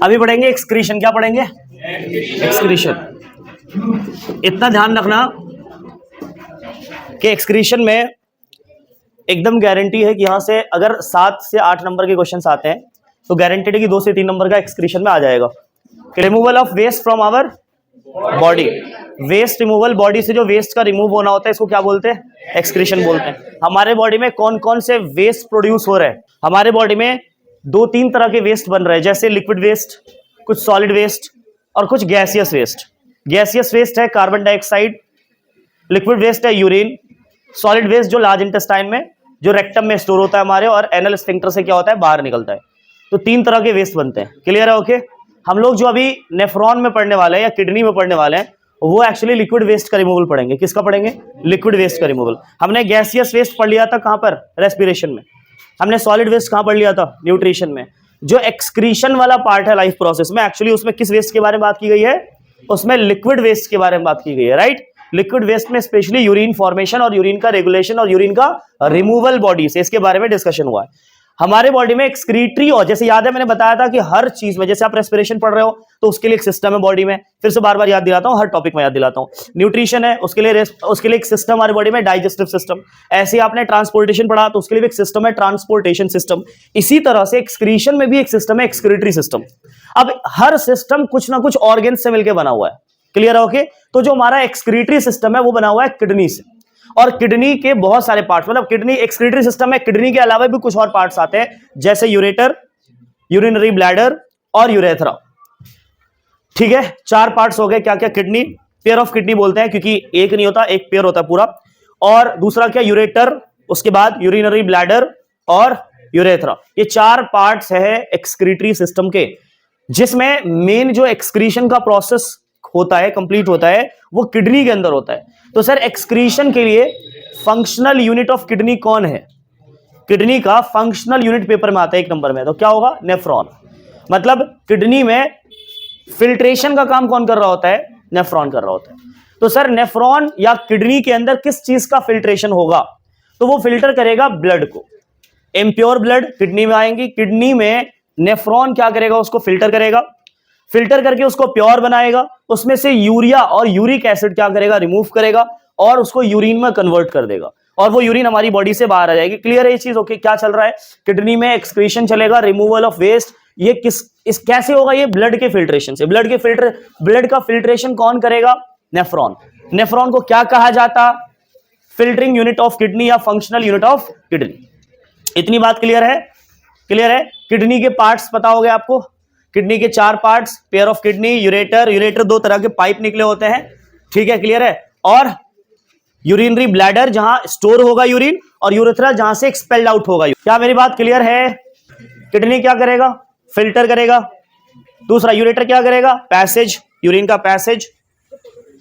अभी पढ़ेंगे एक्सक्रीशन। क्या पढ़ेंगे? एक्सक्रीशन। इतना ध्यान रखना कि एक्सक्रीशन में एकदम गारंटी है कि यहां से अगर 7 से 8 नंबर के क्वेश्चंस आते हैं तो गारंटेड है कि 2 से 3 नंबर का एक्सक्रीशन में आ जाएगा। Removal of waste from our body. Waste removal, body से जो वेस्ट का रिमूव होना होता है इसको क्या बोलते हैं? एक्सक्रीशन बोलते हैं। हमारे बॉडी में कौन कौन से वेस्ट प्रोड्यूस हो रहे हैं? हमारे बॉडी में 2-3 तरह के वेस्ट बन रहे हैं, जैसे लिक्विड वेस्ट, कुछ सॉलिड वेस्ट और कुछ गैसियस वेस्ट। गैसियस वेस्ट है कार्बन डाइऑक्साइड, लिक्विड वेस्ट है यूरिन, सॉलिड वेस्ट जो लार्ज इंटेस्टाइन में जो रेक्टम में स्टोर होता है हमारे, और एनल स्फिंक्टर से क्या होता है? बाहर निकलता है। तो 3 तरह के वेस्ट बनते हैं। क्लियर है? ओके। हम लोग जो अभी नेफ्रॉन में पढ़ने वाले हैं या किडनी में पढ़ने वाले हैं वो एक्चुअली लिक्विड वेस्ट का रिमूवल पढ़ेंगे। किसका पढ़ेंगे? लिक्विड वेस्ट का रिमूवल। हमने गैसियस वेस्ट पढ़ लिया था कहां पर? रेस्पिरेशन में। हमने सॉलिड वेस्ट कहां पढ़ लिया था? न्यूट्रिशन में। जो एक्सक्रीशन वाला पार्ट है लाइफ प्रोसेस में, एक्चुअली उसमें किस वेस्ट के बारे में बात की गई है? उसमें लिक्विड वेस्ट के बारे में बात की गई है, राइट। लिक्विड वेस्ट में स्पेशली यूरिन फॉर्मेशन और यूरिन का रेगुलेशन और यूरिन का रिमूवल बॉडी से, इसके बारे में डिस्कशन हुआ है। हमारे बॉडी में एक्सक्रीटरी, और जैसे याद है मैंने बताया था कि हर चीज में, जैसे आप रेस्पिरेशन पढ़ रहे हो तो उसके लिए एक सिस्टम है बॉडी में, फिर से बार बार याद दिलाता हूं, हर टॉपिक में याद दिलाता हूं। न्यूट्रिशन है, उसके लिए एक सिस्टम हमारी बॉडी में, डाइजेस्टिव सिस्टम। ऐसे आपने ट्रांसपोर्टेशन पढ़ा तो उसके लिए एक सिस्टम है, ट्रांसपोर्टेशन सिस्टम। इसी तरह से एक्सक्रीशन में भी एक सिस्टम है, एक्सक्रीटरी सिस्टम। अब हर सिस्टम कुछ ना कुछ ऑर्गन से मिलकर बना हुआ है। क्लियर है? ओके। तो जो हमारा एक्सक्रीटरी सिस्टम है वो बना हुआ है किडनी से, और किडनी के बहुत सारे पार्ट्स, मतलब किडनी एक्सक्रीटरी सिस्टम में किडनी के अलावा भी कुछ और पार्ट्स आते हैं, जैसे यूरेटर, यूरिनरी ब्लैडर और यूरेथ्रा। ठीक है, 4 पार्ट्स हो गए। क्या क्या? किडनी, पेयर ऑफ किडनी बोलते हैं क्योंकि एक नहीं होता, एक पेयर होता है पूरा। और दूसरा क्या? यूरेटर, उसके बाद यूरिनरी ब्लैडर और यूरेथ्रा। ये 4 पार्ट्स है एक्सक्रीटरी सिस्टम के, जिसमें मेन जो एक्सक्रीशन का प्रोसेस होता है, कंप्लीट होता है, वो किडनी के अंदर होता है। तो सर एक्सक्रीशन के लिए फंक्शनल यूनिट ऑफ किडनी कौन है? किडनी का फंक्शनल यूनिट पेपर में आता है 1 नंबर में, तो क्या होगा? नेफ्रॉन। मतलब किडनी में फिल्ट्रेशन का काम कौन कर रहा होता है? नेफ्रॉन कर रहा होता है। तो सर नेफ्रॉन या किडनी के अंदर किस चीज का फिल्ट्रेशन होगा? तो वो फिल्टर करेगा ब्लड को। इम्प्योर ब्लड किडनी में आएंगी, किडनी में नेफ्रॉन क्या करेगा? उसको फिल्टर करेगा, फिल्टर करके उसको प्योर बनाएगा, उसमें से यूरिया और यूरिक एसिड क्या करेगा? रिमूव करेगा और उसको यूरिन में कन्वर्ट कर देगा, और वो यूरिन हमारी बॉडी से बाहर आ जाएगी। क्लियर है ये चीज? ओके। क्या चल रहा है? किडनी में एक्सक्रीशन चलेगा, रिमूवल ऑफ वेस्ट। ये कैसे होगा? ये ब्लड के फिल्ट्रेशन से। ब्लड का फिल्ट्रेशन कौन करेगा? नेफ्रॉन। नेफ्रॉन को क्या कहा जाता? फिल्टरिंग यूनिट ऑफ किडनी या फंक्शनल यूनिट ऑफ किडनी। इतनी बात क्लियर है? क्लियर है? किडनी के पार्ट्स पता हो गए आपको। किडनी के 4 parts, pair of kidney, ureter 2 तरह के पाइप निकले होते हैं। ठीक है, क्लियर है? और यूरिनरी ब्लैडर जहां स्टोर होगा यूरिन, और यूरेथ्रा जहां से एक्सपेल्ड आउट होगा। क्या मेरी बात क्लियर है? किडनी क्या करेगा? फिल्टर करेगा। दूसरा यूरेटर क्या करेगा? पैसेज, यूरिन का पैसेज।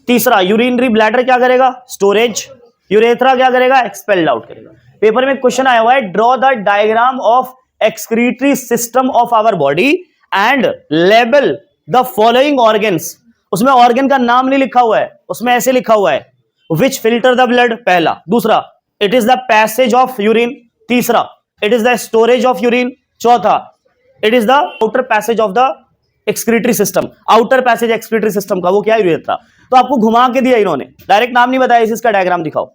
तीसरा यूरिनरी ब्लैडर क्या करेगा? स्टोरेज। यूरेथ्रा क्या करेगा? एक्सपेल्ड आउट करेगा। पेपर में क्वेश्चन आया हुआ है, draw the diagram of excretory system of our body and label the following organs. उसमें ऑर्गन का नाम नहीं लिखा हुआ है, उसमें ऐसे लिखा हुआ है, विच फिल्टर द ब्लड, पहला। दूसरा, it is the passage of urine. तीसरा, it is the storage of urine. चौथा, it is the outer passage of the excretory system. Outer passage excretory system का वो क्या है? यूरेथ्रा। तो आपको घुमा के दिया इन्होंने, डायरेक्ट नाम नहीं बताया, इसका डायग्राम दिखाओ।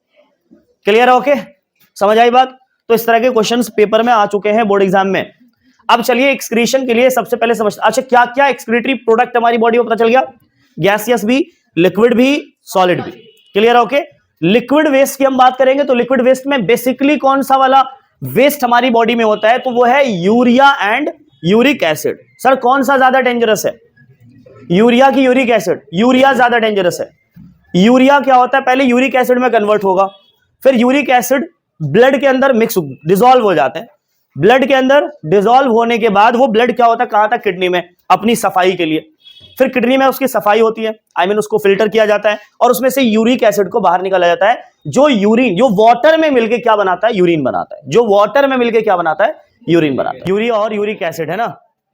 क्लियर है? ओके, समझ आई बात? तो इस तरह के क्वेश्चंस पेपर में आ चुके हैं बोर्ड एग्जाम में। अब चलिए एक्सक्रीशन के लिए सबसे पहले समझते। अच्छा, क्या क्या एक्सक्रीटरी प्रोडक्ट हमारी बॉडी में पता चल गया? गैसियस भी, लिक्विड भी, सॉलिड भी। क्लियर है? ओके। लिक्विड वेस्ट की हम बात करेंगे तो लिक्विड वेस्ट में बेसिकली कौन सा वाला वेस्ट हमारी बॉडी में होता है? तो वो है urea and uric acid. Sir कौन सा ज्यादा डेंजरस है? यूरिया की यूरिक एसिड? यूरिया ज्यादा डेंजरस है। यूरिया क्या होता है? पहले यूरिक एसिड में कन्वर्ट होगा, फिर यूरिक एसिड ब्लड के अंदर मिक्स डिसॉल्व हो जाते हैं। ब्लड के अंदर डिसॉल्व होने के बाद वो ब्लड क्या होता है? कहां तक? किडनी में, अपनी सफाई के लिए। फिर किडनी में उसकी सफाई होती है, उसको फिल्टर किया जाता है, और उसमें से यूरिक एसिड को बाहर निकाला जाता है, जो यूरिन, जो वाटर में मिलके क्या बनाता है? यूरिन बनाता है। जो वाटर में मिलके क्या बनाता है? यूरिन बनाता है। यूरिया और यूरिक एसिड है ना,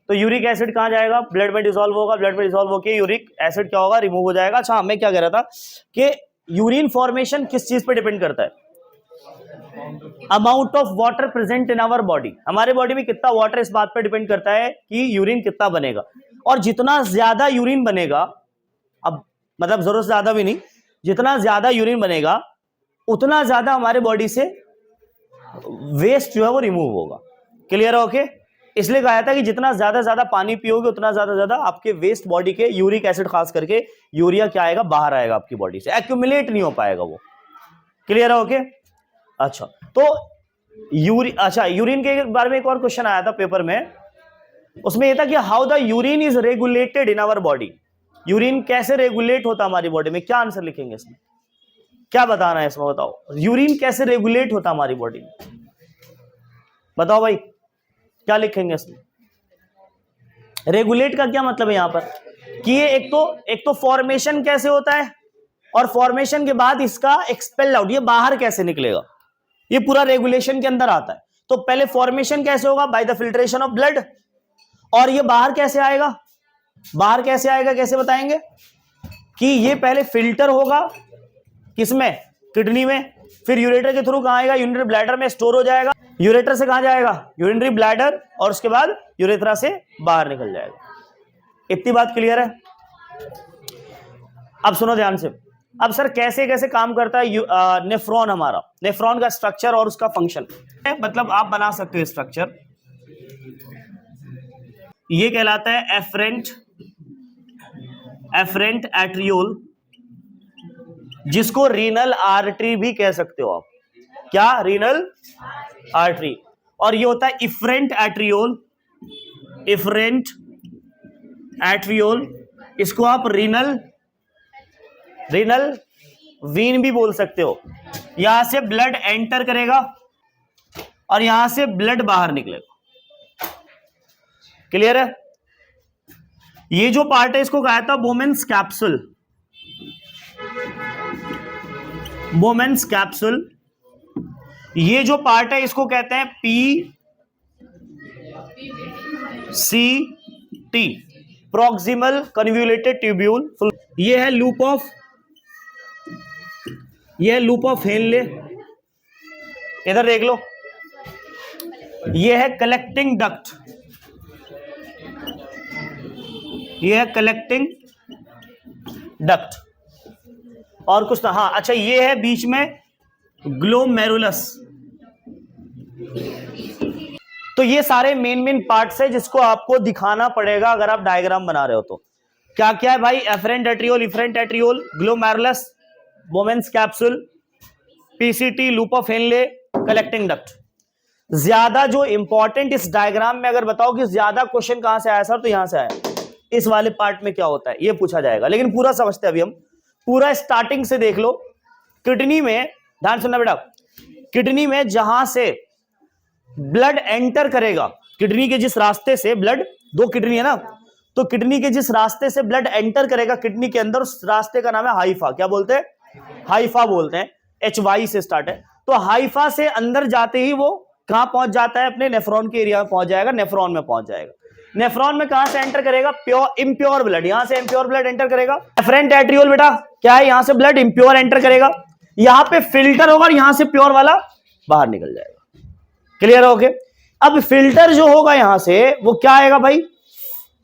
तो यूरिक एसिड कहां जाएगा? ब्लड में डिसॉल्व होगा, ब्लड में डिसॉल्व होकर यूरिक एसिड क्या होगा? रिमूव हो जाएगा। अच्छा, मैं क्या कह रहा था कि यूरिन फॉर्मेशन किस चीज पे डिपेंड करता है? Amount of water present in our body. हमारे बॉडी में कितना वाटर, इस बात पर डिपेंड करता है कि यूरिन कितना बनेगा। और जितना ज्यादा यूरिन बनेगा, अब मतलब जरूरत से ज्यादा भी नहीं, जितना ज्यादा यूरिन बनेगा उतना ज्यादा हमारे बॉडी से वेस्ट जो है वो रिमूव होगा। क्लियर है? ओके। इसलिए कहा था कि जितना ज्यादा पानी पियोगे उतना ज्यादा आपके वेस्ट बॉडी के यूरिक एसिड खास करके यूरिया क्या आएगा, बाहर आएगा आपकी बॉडी से, एक्यूमुलेट नहीं हो पाएगा वो। क्लियर है? ओके। अच्छा, तो यूरिन के बारे में एक और क्वेश्चन आया था पेपर में, उसमें यह था कि how the urine is regulated in our body. Urine कैसे रेगुलेट होता हमारी बॉडी में? क्या आंसर लिखेंगे इसमें? क्या बताना है इसमें? बताओ, यूरिन कैसे रेगुलेट होता हमारी बॉडी में? बताओ भाई, क्या लिखेंगे इसमें? रेगुलेट का क्या मतलब है यहां पर कि ये एक तो फॉर्मेशन कैसे होता है, और फॉर्मेशन के बाद इसका एक्सपेल आउट, ये बाहर कैसे निकलेगा, ये पूरा रेगुलेशन के अंदर आता है। तो पहले फॉर्मेशन कैसे होगा? By the filtration of blood. और ये बाहर कैसे आएगा? बाहर कैसे आएगा, कैसे बताएंगे? कि ये पहले फिल्टर होगा, किसमें? किडनी में। फिर यूरेटर के थ्रू कहां आएगा? यूरिनरी ब्लैडर में स्टोर हो जाएगा। यूरेटर से कहां जाएगा? यूरिनरी ब्लैडर, और उसके बाद यूरेथ्रा से बाहर निकल जाएगा। इतनी बात क्लियर है? अब सुनो ध्यान से। अब सर कैसे कैसे काम करता है नेफ्रॉन? हमारा नेफ्रॉन का स्ट्रक्चर और उसका फंक्शन, मतलब आप बना सकते हो स्ट्रक्चर। ये कहलाता है एफरेंट एट्रियोल, जिसको रीनल आर्टरी भी कह सकते हो आप। क्या? Renal artery. और ये होता है इफरेंट एट्रियोल, इसको आप रीनल वीन भी बोल सकते हो। यहां से ब्लड एंटर करेगा और यहां से ब्लड बाहर निकलेगा। क्लियर है? ये जो पार्ट है इसको कहा था बोमेन्स कैप्सूल। ये जो पार्ट है इसको कहते हैं PCT, प्रॉक्सिमल कन्वोल्यूटेड ट्यूब्यूल। ये है लूप ऑफ हेनले, इधर देख लो। ये है कलेक्टिंग डक्ट, और कुछ था, हाँ अच्छा, ये है बीच में ग्लोमेरुलस। तो ये सारे मेन पार्ट्स है जिसको आपको दिखाना पड़ेगा अगर आप डायग्राम बना रहे हो तो। क्या क्या है भाई? Afferent arteriole, glomerulus, Bowman's capsule, PCT, loop of Henle, collecting duct. ज्यादा जो इंपॉर्टेंट इस डायग्राम में अगर बताओ कि ज्यादा क्वेश्चन कहां से आया सर, तो यहां से आया, इस वाले पार्ट में क्या होता है ये पूछा जाएगा। लेकिन पूरा समझते हैं अभी हम, पूरा स्टार्टिंग से देख लो। किडनी में, ध्यान सुनना बेटा, किडनी में जहां से ब्लड एंटर करेगा, किडनी के जिस रास्ते से ब्लड, दो किडनी है ना, तो किडनी के जिस रास्ते से ब्लड एंटर करेगा किडनी के अंदर, उस रास्ते का नाम है हाइफा। क्या बोलते हैं? हाइफा बोलते हैं। HY से स्टार्ट है। तो हाइफा से अंदर जाते ही वो कहां पहुंच जाता है? अपने नेफ्रॉन के एरिया में पहुंच जाएगा, नेफ्रॉन में पहुंच जाएगा। नेफ्रॉन में कहां से एंटर करेगा? इम्प्योर ब्लड, यहां से इम्प्योर ब्लड एंटर करेगा। एफरेंट एट्रियोल बेटा क्या है? यहां से ब्लड इम्प्योर एंटर करेगा, यहां पे फिल्टर होगा और यहां से प्योर वाला बाहर निकल जाएगा। क्लियर है? ओके। अब फिल्टर जो होगा यहां से वो क्या आएगा भाई?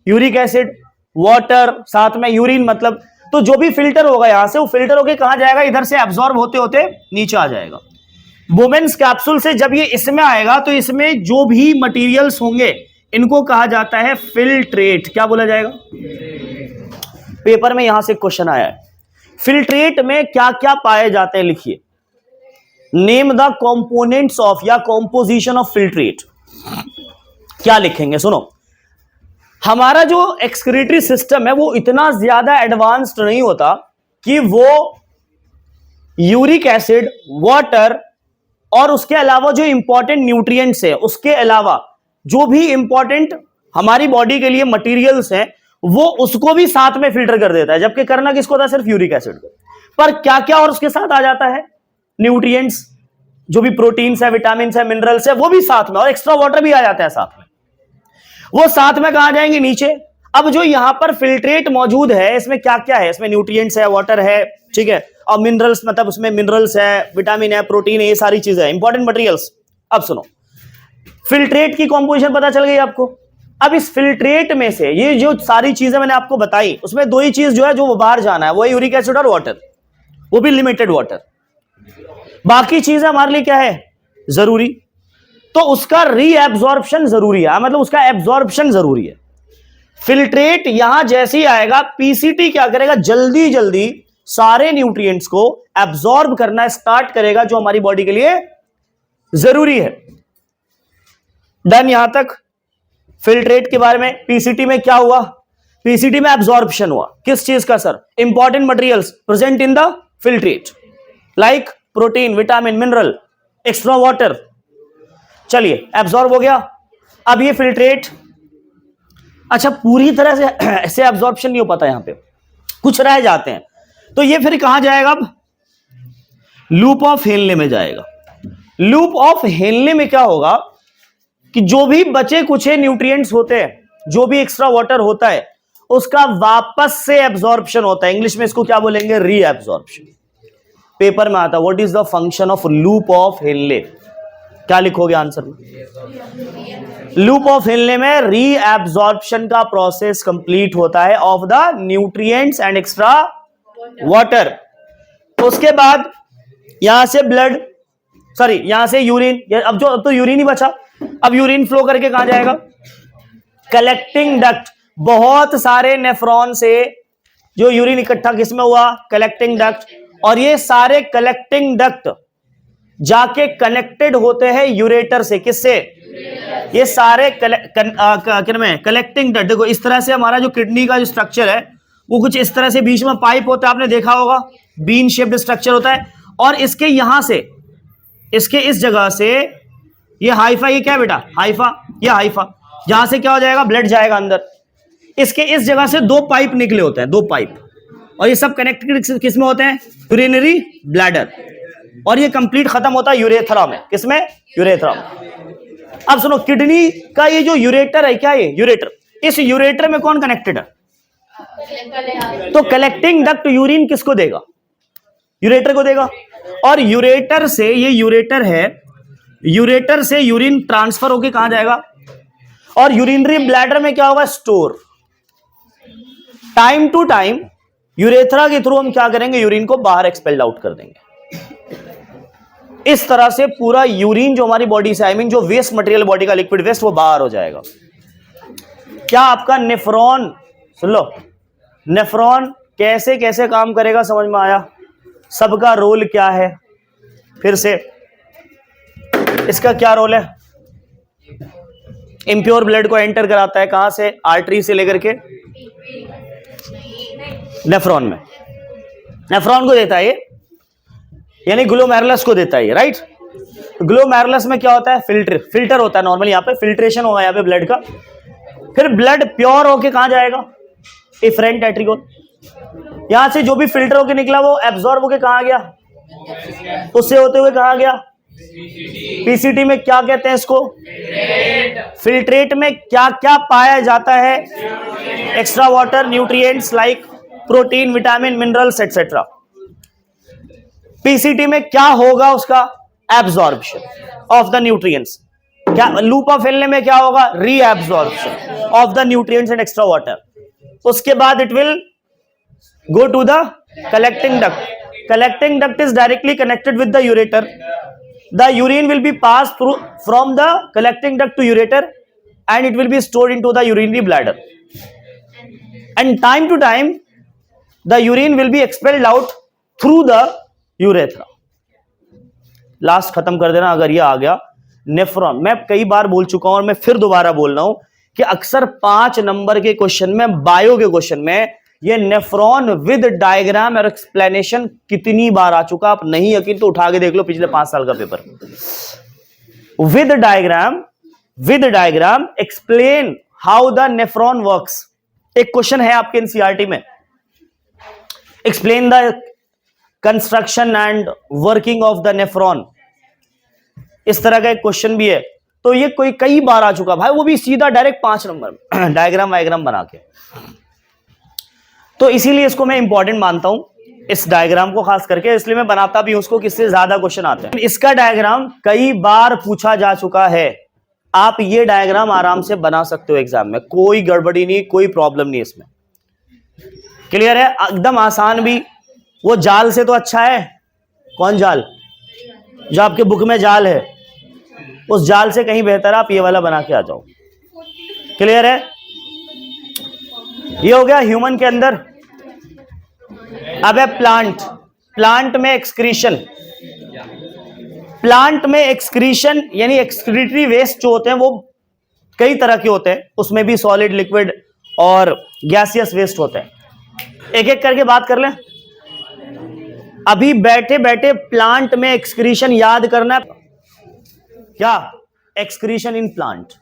यूरिक एसिड, वाटर, साथ में यूरिन, मतलब तो जो भी फिल्टर होगा यहां से, वो फिल्टर होके कहां जाएगा? इधर से एब्जॉर्ब होते होते नीचे आ जाएगा। बोमेन्स कैप्सूल से जब ये इसमें आएगा तो इसमें जो भी मटेरियल्स होंगे इनको कहा जाता है फिल्ट्रेट। क्या बोला जाएगा? पेपर में यहां से क्वेश्चन आया है, फिल्ट्रेट में क्या क्या पाए जाते हैं, लिखिए। नेम द कंपोनेंट्स ऑफ या कॉम्पोजिशन ऑफ फिल्ट्रेट। क्या लिखेंगे? सुनो, हमारा जो एक्सक्रीटरी सिस्टम है वो इतना ज्यादा एडवांस्ड नहीं होता कि वो यूरिक एसिड, वाटर और उसके अलावा जो इंपॉर्टेंट न्यूट्रिएंट्स है, उसके अलावा जो भी इंपॉर्टेंट हमारी बॉडी के लिए मटेरियल्स हैं, वो उसको भी साथ में फिल्टर कर देता है। जबकि करना किसको था? सिर्फ यूरिक एसिड को। पर क्या क्या और उसके साथ आ जाता है? न्यूट्रिएंट्स, जो भी प्रोटीन्स है, विटामिन है, मिनरल्स है, वो भी साथ में, और एक्स्ट्रा वाटर भी आ जाता है साथ में। वो साथ में कहां जाएंगे? नीचे। अब जो यहां पर फिल्ट्रेट मौजूद है, इसमें क्या क्या है? इसमें न्यूट्रिएंट्स है, वाटर है, ठीक है, और मिनरल्स, मतलब उसमें मिनरल्स है, विटामिन है, प्रोटीन है, ये सारी चीजें इंपॉर्टेंट मटेरियल्स। अब सुनो, फिल्ट्रेट की कॉम्पोजिशन पता चल गई आपको। अब इस फिल्ट्रेट में से ये जो सारी चीजें मैंने आपको बताई, उसमें दो ही चीज जो है जो वो बाहर जाना है, वो है यूरिक एसिड और वाटर, वो भी लिमिटेड वाटर। बाकी चीजें हमारे लिए क्या है, जरूरी। तो उसका रीएब्जॉर्प्शन जरूरी है, मतलब उसका एब्जॉर्प्शन जरूरी है। फिल्ट्रेट यहां जैसे ही आएगा, पीसीटी क्या करेगा, जल्दी जल्दी सारे न्यूट्रिएंट्स को एब्जॉर्ब करना स्टार्ट करेगा जो हमारी बॉडी के लिए जरूरी है। डन यहां तक फिल्ट्रेट के बारे में। पीसीटी में क्या हुआ, पीसीटी में एब्जॉर्प्शन हुआ किस चीज का sir, important materials present in the filtrate like protein, vitamin, mineral, extra water. चलिए एब्जॉर्ब हो गया। अब ये फिल्ट्रेट, अच्छा पूरी तरह से ऐसे एब्जॉर्प्शन नहीं हो पाता, यहां पे कुछ रह जाते हैं, तो ये फिर कहां जाएगा, अब लूप ऑफ हेनले में जाएगा। लूप ऑफ हेनले में क्या होगा कि जो भी बचे कुछ न्यूट्रिएंट्स होते हैं, जो भी एक्स्ट्रा वाटर होता है, उसका वापस से एब्जॉर्प्शन होता है। इंग्लिश में इसको क्या बोलेंगे, रीएब्जॉर्प्शन। पेपर में आता, what is the function of loop of Henley, क्या लिखोगे आंसर में, लूप ऑफ हेनले में रीएब्जॉर्प्शन का प्रोसेस कंप्लीट होता है of the nutrients and extra water. उसके बाद यहां से ब्लड, सॉरी यहां से यूरिन, अब तो यूरिन ही बचा, अब यूरिन फ्लो करके कहां जाएगा, कलेक्टिंग डक्ट। बहुत सारे नेफ्रॉन से जो यूरिन इकट्ठा किसमें हुआ, कलेक्टिंग डक्ट, और ये सारे कलेक्टिंग डक्ट जाके कनेक्टेड होते हैं यूरेटर से, किससे, ये सारे कलेक्टिंग डक्ट। देखो इस तरह से हमारा जो किडनी का जो स्ट्रक्चर है वो कुछ इस तरह से बीच में पाइप होता है, आपने देखा होगा, बीन शेप्ड स्ट्रक्चर होता है, और इसके यहां से, इसके इस जगह से ये हाइफा, ये क्या बेटा, हाइफा, ये हाइफा, जहां से क्या हो जाएगा, ब्लड जाएगा अंदर। इसके इस जगह से दो पाइप निकले होते हैं, दो पाइप, और ये सब कनेक्टेड किसमें होते हैं, यूरिनरी ब्लैडर, और ये कंप्लीट खत्म होता है यूरेथ्रा में, किसमें, यूरेथ्रा में। अब सुनो, किडनी का ये जो यूरेटर है, क्या ये यूरेटर, इस यूरेटर में कौन कनेक्टेड है, तो कलेक्टिंग डक्ट यूरिन किसको देगा, यूरेटर को देगा, और यूरेटर से, ये यूरेटर है, यूरेटर से यूरिन ट्रांसफर होके कहां जाएगा, और यूरिनरी ब्लैडर में क्या होगा, store. Time to time urethra के थ्रू हम क्या करेंगे, यूरिन को बाहर एक्सपेल्ड आउट कर देंगे। इस तरह से पूरा यूरिन जो हमारी बॉडी से, आई मीन जो वेस्ट मटेरियल बॉडी का, लिक्विड वेस्ट, वो बाहर हो जाएगा। क्या आपका नेफ्रॉन, सुन लो, नेफ्रॉन कैसे कैसे काम करेगा समझ में आया, सबका रोल क्या है, फिर से इसका क्या रोल है, इंप्योर ब्लड को एंटर कराता है, कहां से, आर्टरी से लेकर के नेफ्रॉन में, नेफ्रॉन को देता है ये, यानी ग्लोमेरुलस को देता है, राइट। ग्लोमेरुलस में क्या होता है, फिल्टर होता है नॉर्मली, यहां पे फिल्ट्रेशन होगा यहां पे ब्लड का, फिर ब्लड प्योर होके कहां जाएगा, इफरेंट एट्रियोल, यहां से जो भी फिल्टर होके निकला वो एब्जॉर्ब होके कहां गया, उससे होते हुए कहां गया, पीसीटी में क्या कहते हैं इसको, फिल्ट्रेट में क्या क्या पाया जाता है, extra water, nutrients like protein, vitamin, minerals etcetera. PCT में क्या होगा, उसका एब्जॉर्प्शन ऑफ द न्यूट्रिएंट्स। क्या लूप ऑफ हेनले में क्या होगा, reabsorption of the nutrients and extra water. उसके बाद it will go to the collecting duct. Collecting duct is directly connected with the ureter. The urine will be passed through from the collecting duct to ureter, and it will be stored into the urinary bladder. And time to time, the urine will be expelled out through the urethra. Last खत्म कर देना अगर ये आ गया nephron. मैं कई बार बोल चुका हूं और मैं फिर दोबारा बोल रहा हूं कि अक्सर 5 नंबर के क्वेश्चन में, बायो के क्वेश्चन में, ये नेफ्रॉन विद डायग्राम और एक्सप्लेनेशन कितनी बार आ चुका, आप नहीं यकीन तो उठा के देख लो पिछले 5 साल का paper. With diagram explain how the nephron works. एक क्वेश्चन है आपके एनसीईआरटी में, explain the construction and working of the nephron, इस तरह का एक क्वेश्चन भी है। तो ये कोई कई बार आ चुका भाई, वो भी सीधा डायरेक्ट 5 नंबर में डायग्राम वायग्राम बना के। तो इसीलिए इसको मैं इंपॉर्टेंट मानता हूं, इस डायग्राम को खास करके, इसलिए मैं बनाता भी हूं उसको, किससे ज्यादा क्वेश्चन आते हैं। इसका डायग्राम कई बार पूछा जा चुका है, आप ये डायग्राम आराम से बना सकते हो एग्जाम में, कोई गड़बड़ी नहीं, कोई प्रॉब्लम नहीं इसमें। क्लियर है? एकदम आसान भी। वो जाल से तो अच्छा है। कौन जाल? जो आपके बुक में जाल है, उस जाल से कहीं बेहतर आप ये वाला बना के आ जाओ। क्लियर है? ये हो गया ह्यूमन के अंदर। अब है प्लांट। प्लांट में एक्सक्रीशन। प्लांट में एक्सक्रीशन यानी एक्सक्रीटरी वेस्ट जो होते हैं वो कई तरह के होते हैं, उसमें भी सॉलिड, लिक्विड और गैसियस वेस्ट होते हैं। एक एक करके बात कर लें। अभी बैठे बैठे प्लांट में एक्सक्रीशन याद करना है क्या? Excretion in plant.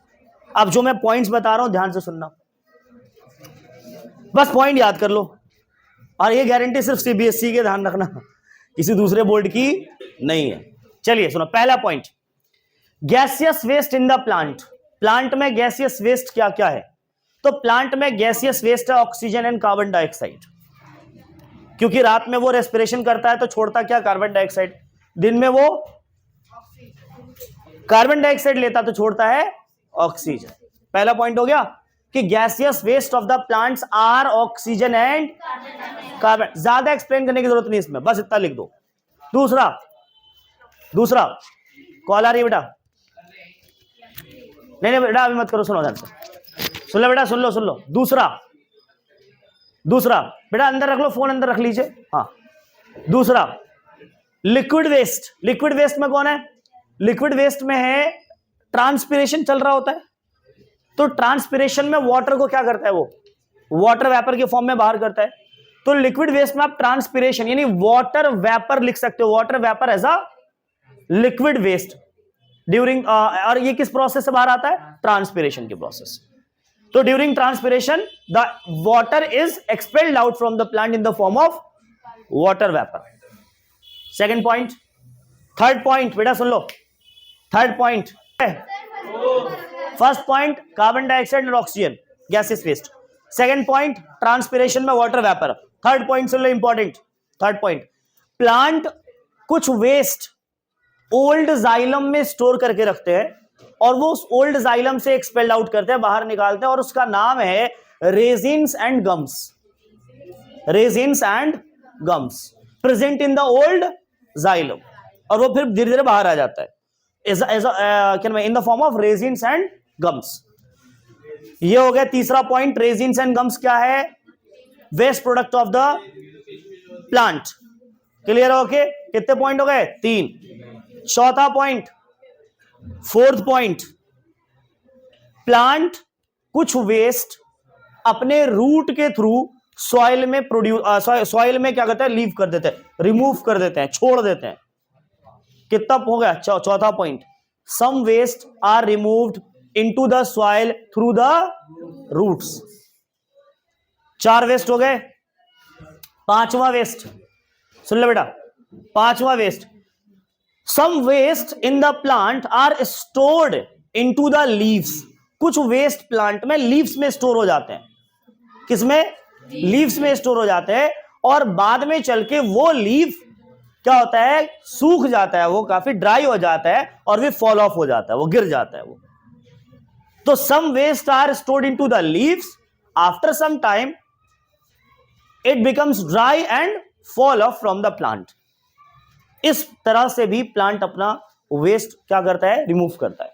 अब जो मैं पॉइंट्स बता रहा हूं ध्यान से सुनना, बस पॉइंट याद कर लो। और ये गारंटी सिर्फ सीबीएसई के, ध्यान रखना, किसी दूसरे बोर्ड की नहीं है। चलिए सुनो, पहला point, gaseous waste in the plant. Plant में गैसियस वेस्ट क्या क्या है? तो प्लांट में गैसियस वेस्ट है ऑक्सीजन एंड कार्बन डाइऑक्साइड, क्योंकि रात में वो रेस्पिरेशन करता है तो छोड़ता क्या? Carbon dioxide. दिन में वो कार्बन डाइऑक्साइड लेता तो छोड़ता है ऑक्सीजन। पहला पॉइंट हो गया कि gaseous waste of the plants are oxygen and carbon. ज्यादा एक्सप्लेन करने की जरूरत नहीं इसमें, बस इतना लिख दो। दूसरा कॉल आ रही है बेटा? नहीं बेटा अभी मत करो, सुनो ध्यान से, सुन लो बेटा, सुन लो। दूसरा बेटा अंदर रख लो, फोन अंदर रख लीजिए। हाँ, दूसरा लिक्विड वेस्ट। लिक्विड वेस्ट में कौन है? लिक्विड वेस्ट में है ट्रांसपिरेशन चल रहा होता है, तो ट्रांसपिरेशन में वाटर को क्या करता है? वो वाटर वेपर के फॉर्म में बाहर करता है। तो लिक्विड वेस्ट में आप ट्रांसपिरेशन यानी वाटर वेपर लिख सकते हो, water vapour as a liquid waste during, और ये किस प्रोसेस से बाहर आता है? ट्रांसपिरेशन की प्रोसेस। तो during transpiration the water is expelled out from the plant in the form of water vapour. Second point. Third point बेटा सुन लो, third point. First point carbon dioxide और oxygen gases waste, second point transpiration में water vapour, third point सुन लो important. Third point, plant कुछ waste old xylem में store करके रखते हैं और वो उस ओल्ड जाइलम से एक्सपेल्ड आउट करते हैं, बाहर निकालते हैं, और उसका नाम है resins and gums. Resins and gums present in the old xylem, और वो फिर धीरे धीरे बाहर आ जाता है इन the form of resins and gums. ये हो गया तीसरा पॉइंट। रेजिन्स एंड गम्स क्या है? Waste product of the plant. Clear हो के? कितने पॉइंट हो गए? 3। चौथा पॉइंट, फोर्थ पॉइंट, प्लांट कुछ वेस्ट अपने रूट के थ्रू सॉइल में प्रोड्यूस, सॉइल में क्या करते हैं? लीव कर देते हैं, रिमूव कर देते हैं, छोड़ देते हैं। कितना हो गया? चौथा point, some waste are removed into the soil through the roots. 4 waste हो गए। पांचवा वेस्ट सुन लो बेटा, पांचवा waste, some waste in the plant are stored into the leaves. कुछ वेस्ट प्लांट में लीव्स में स्टोर हो जाते हैं। किसमें? लीव्स में स्टोर हो जाते हैं, और बाद में चल के वो लीव क्या होता है? सूख जाता है, वो काफी ड्राई हो जाता है और भी फॉल ऑफ हो जाता है, वो गिर जाता है वो। तो some waste are stored into the leaves, after some time it becomes dry and fall off from the plant. इस तरह से भी प्लांट अपना वेस्ट क्या करता है? रिमूव करता है।